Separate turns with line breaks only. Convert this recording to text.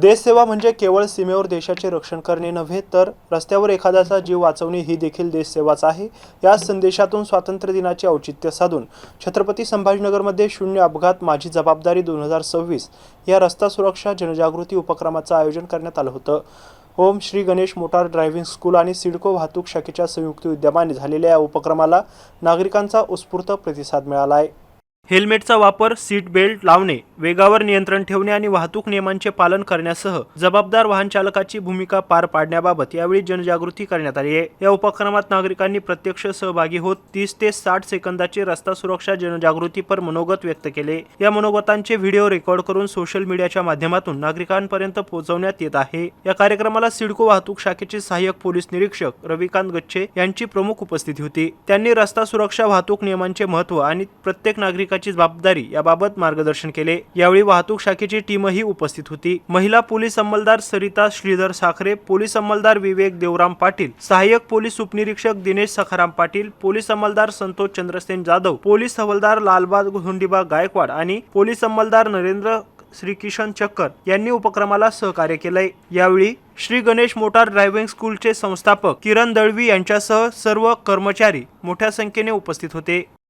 देशसेवा म्हणजे केवळ सीमेवर देशाचे रक्षण करणे नव्हे, तर रस्त्यावर एखाद्याचा जीव वाचवणे ही देखील देशसेवाच आहे। या संदेशातून स्वातंत्र्य दिनाचे औचित्य साधून छत्रपती संभाजीनगरमध्ये शून्य अपघात माझी जबाबदारी 2026 या रस्ता सुरक्षा जनजागृती उपक्रमाचं आयोजन करण्यात आलं होतं। Om Shri Ganesh motor driving school आणि सिडको वाहतूक शाखेच्या संयुक्त विद्यमाने झालेल्या या उपक्रमाला नागरिकांचा उत्स्फूर्त प्रतिसाद मिळाला आहे। हेल्मेटचा वापर, सीट बेल्ट लावणे, वेगावर नियंत्रण ठेवणे आणि वाहतूक नियमांचे पालन करण्यासह जबाबदार वाहन चालकाची भूमिका पार पाडण्याबाबत यावेळी जनजागृती करण्यात आली आहे। या उपक्रमात नागरिकांनी प्रत्यक्ष सहभागी होत 30 ते 60 सेकंदाचे रस्ता सुरक्षा जनजागृतीपर मनोगत व्यक्त केले। या मनोगतांचे व्हिडिओ रेकॉर्ड करून सोशल मीडियाच्या माध्यमातून नागरिकांपर्यंत पोहोचवण्यात येत आहे। या कार्यक्रमाला सिडको वाहतूक शाखेचे सहाय्यक पोलीस निरीक्षक रविकांत गच्छे यांची प्रमुख उपस्थिती होती। त्यांनी रस्ता सुरक्षा वाहतूक नियमांचे महत्त्व आणि प्रत्येक नागरिक जबाबदारी याबाबत मार्गदर्शन केले। यावेळी वाहतूक शाखेची टीमही उपस्थित होती। महिला पोलीस अंमलदार सरिता श्रीधर साखरे, पोलीस अंमलदार विवेक देवराम पाटील, सहाय्यक पोलीस उपनिरीक्षक दिनेश सखाराम पाटील, पोलीस अंमलदार संतोष चंद्रसेन जाधव, पोलीस हवालदार लालबा धोंडीबा गायकवाड आणि पोलीस अंमलदार नरेंद्र श्री किशन चक्कर यांनी उपक्रमाला सहकार्य केले। यावेळी श्री गणेश मोटार ड्रायव्हिंग स्कूलचे संस्थापक किरण दळवी यांच्यासह सर्व कर्मचारी मोठ्या संख्येने उपस्थित होते।